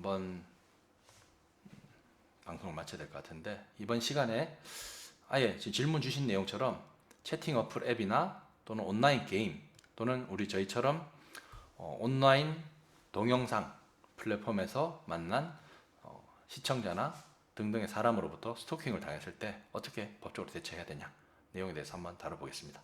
한번 방송을 마쳐야 될 것 같은데, 이번 시간에 아예 질문 주신 내용처럼 채팅 어플 앱이나 또는 온라인 게임 또는 저희처럼 온라인 동영상 플랫폼에서 만난 시청자나 등등의 사람으로부터 스토킹을 당했을 때 어떻게 법적으로 대처해야 되냐 내용에 대해서 한번 다뤄보겠습니다.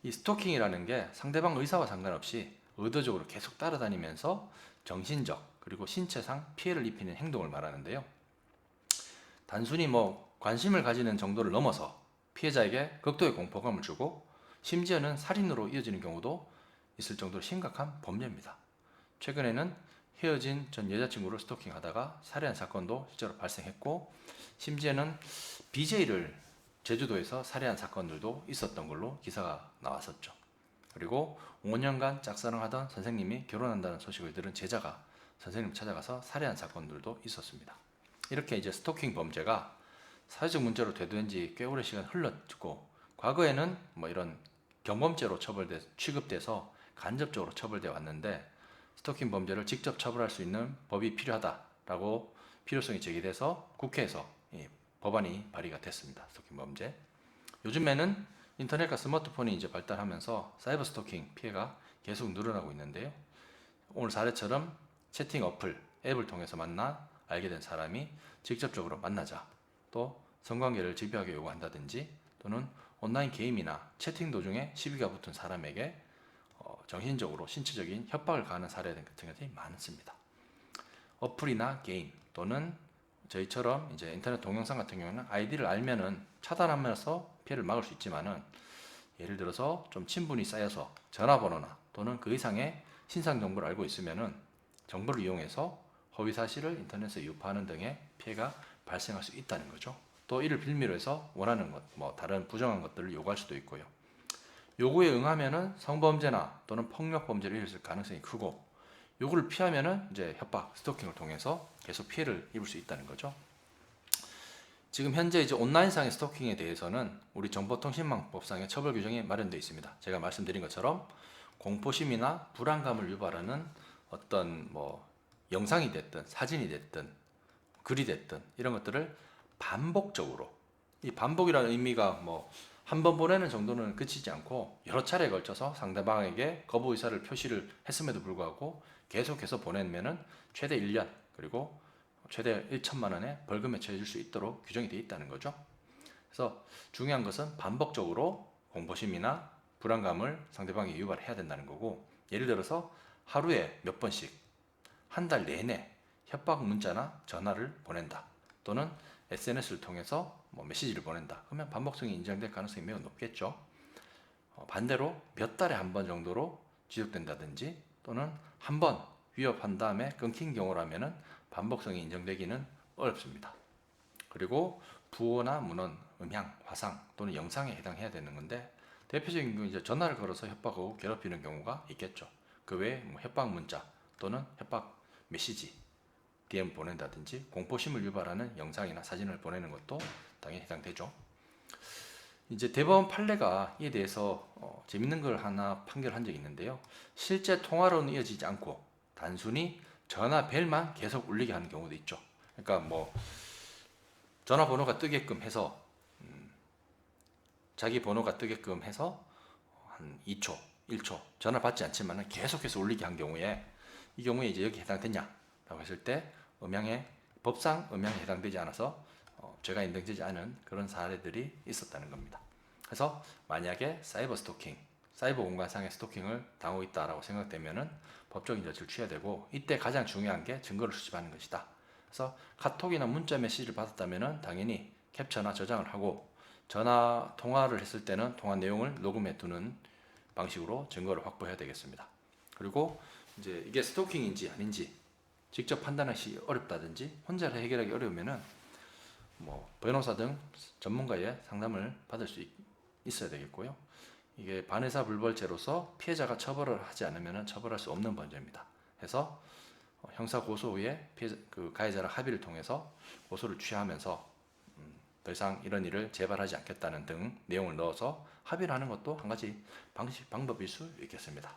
이 스토킹이라는 게 상대방 의사와 상관없이 의도적으로 계속 따라다니면서 정신적 그리고 신체상 피해를 입히는 행동을 말하는데요. 단순히 관심을 가지는 정도를 넘어서 피해자에게 극도의 공포감을 주고 심지어는 살인으로 이어지는 경우도 있을 정도로 심각한 범죄입니다. 최근에는 헤어진 전 여자친구를 스토킹하다가 살해한 사건도 실제로 발생했고, 심지어는 BJ를 제주도에서 살해한 사건들도 있었던 걸로 기사가 나왔었죠. 그리고 5년간 짝사랑하던 선생님이 결혼한다는 소식을 들은 제자가 선생님을 찾아가서 살해한 사건들도 있었습니다. 이렇게 이제 스토킹 범죄가 사회적 문제로 대두된 지 꽤 오랜 시간 흘렀고, 과거에는 이런 경범죄로 취급돼서 간접적으로 처벌되어 왔는데, 스토킹 범죄를 직접 처벌할 수 있는 법이 필요하다라고 필요성이 제기돼서 국회에서 법안이 발의가 됐습니다. 스토킹 범죄. 요즘에는 인터넷과 스마트폰이 이제 발달하면서 사이버 스토킹 피해가 계속 늘어나고 있는데요. 오늘 사례처럼 채팅 어플, 앱을 통해서 만나 알게 된 사람이 직접적으로 만나자, 또 성관계를 집요하게 요구한다든지, 또는 온라인 게임이나 채팅 도중에 시비가 붙은 사람에게 정신적으로 신체적인 협박을 가하는 사례 같은 것들이 많습니다. 어플이나 게임 또는 저희처럼 이제 인터넷 동영상 같은 경우는 아이디를 알면은 차단하면서 피해를 막을 수 있지만은, 예를 들어서 좀 친분이 쌓여서 전화번호나 또는 그 이상의 신상 정보를 알고 있으면은 정보를 이용해서 허위 사실을 인터넷에 유포하는 등의 피해가 발생할 수 있다는 거죠. 또 이를 빌미로 해서 원하는 것, 다른 부정한 것들을 요구할 수도 있고요. 요구에 응하면은 성범죄나 또는 폭력 범죄를 일으킬 가능성이 크고, 요구를 피하면은 이제 협박, 스토킹을 통해서 계속 피해를 입을 수 있다는 거죠. 지금 현재 이제 온라인상의 스토킹에 대해서는 우리 정보통신망법상의 처벌 규정이 마련되어 있습니다. 제가 말씀드린 것처럼 공포심이나 불안감을 유발하는 어떤 영상이 됐든 사진이 됐든 글이 됐든 이런 것들을 반복적으로, 이 반복이라는 의미가 한 번 보내는 정도는 그치지 않고 여러 차례에 걸쳐서 상대방에게 거부 의사를 표시를 했음에도 불구하고 계속해서 보내면은 최대 1년 그리고 최대 1천만 원의 벌금에 처해질 수 있도록 규정이 되어 있다는 거죠. 그래서 중요한 것은 반복적으로 공포심이나 불안감을 상대방에게 유발해야 된다는 거고, 예를 들어서 하루에 몇 번씩 한 달 내내 협박 문자나 전화를 보낸다, 또는 SNS를 통해서 메시지를 보낸다, 그러면 반복성이 인정될 가능성이 매우 높겠죠. 반대로 몇 달에 한 번 정도로 지속된다든지, 또는 한 번 위협한 다음에 끊긴 경우라면은 반복성이 인정되기는 어렵습니다. 그리고 부호나 문헌, 음향, 화상 또는 영상에 해당해야 되는 건데, 대표적인 경우 이제 전화를 걸어서 협박하고 괴롭히는 경우가 있겠죠. 그 외에 협박 문자 또는 협박 메시지, DM 보낸다든지 공포심을 유발하는 영상이나 사진을 보내는 것도 당연히 해당되죠. 이제 대법원 판례가 이에 대해서 재밌는 걸 하나 판결한 적이 있는데요. 실제 통화로는 이어지지 않고 단순히 전화 벨만 계속 울리게 하는 경우도 있죠. 그러니까 전화번호가 뜨게끔 해서 자기 번호가 뜨게끔 해서 한 2초, 1초 전화 받지 않지만 계속해서 울리게 한 경우에, 이 경우에 이제 여기 해당되냐라고 했을 때 법상 음향에 해당되지 않아서 죄가 인정되지 않은 그런 사례들이 있었다는 겁니다. 그래서 만약에 사이버 스토킹, 사이버 공간상의 스토킹을 당하고 있다라고 생각되면은 법적인 조치를 취해야 되고, 이때 가장 중요한 게 증거를 수집하는 것이다. 그래서 카톡이나 문자 메시지를 받았다면은 당연히 캡처나 저장을 하고, 전화 통화를 했을 때는 통화 내용을 녹음해 두는 방식으로 증거를 확보해야 되겠습니다. 그리고 이제 이게 스토킹인지 아닌지 직접 판단하기 어렵다든지 혼자 해결하기 어려우면은 변호사 등 전문가의 상담을 받을 수 있어야 되겠고요. 이게 반의사불벌죄로서 피해자가 처벌을 하지 않으면 처벌할 수 없는 범죄입니다. 그래서 형사 고소 후에 가해자랑 합의를 통해서 고소를 취하하면서 더 이상 이런 일을 재발하지 않겠다는 등 내용을 넣어서 합의를 하는 것도 한 가지 방법일 수 있겠습니다.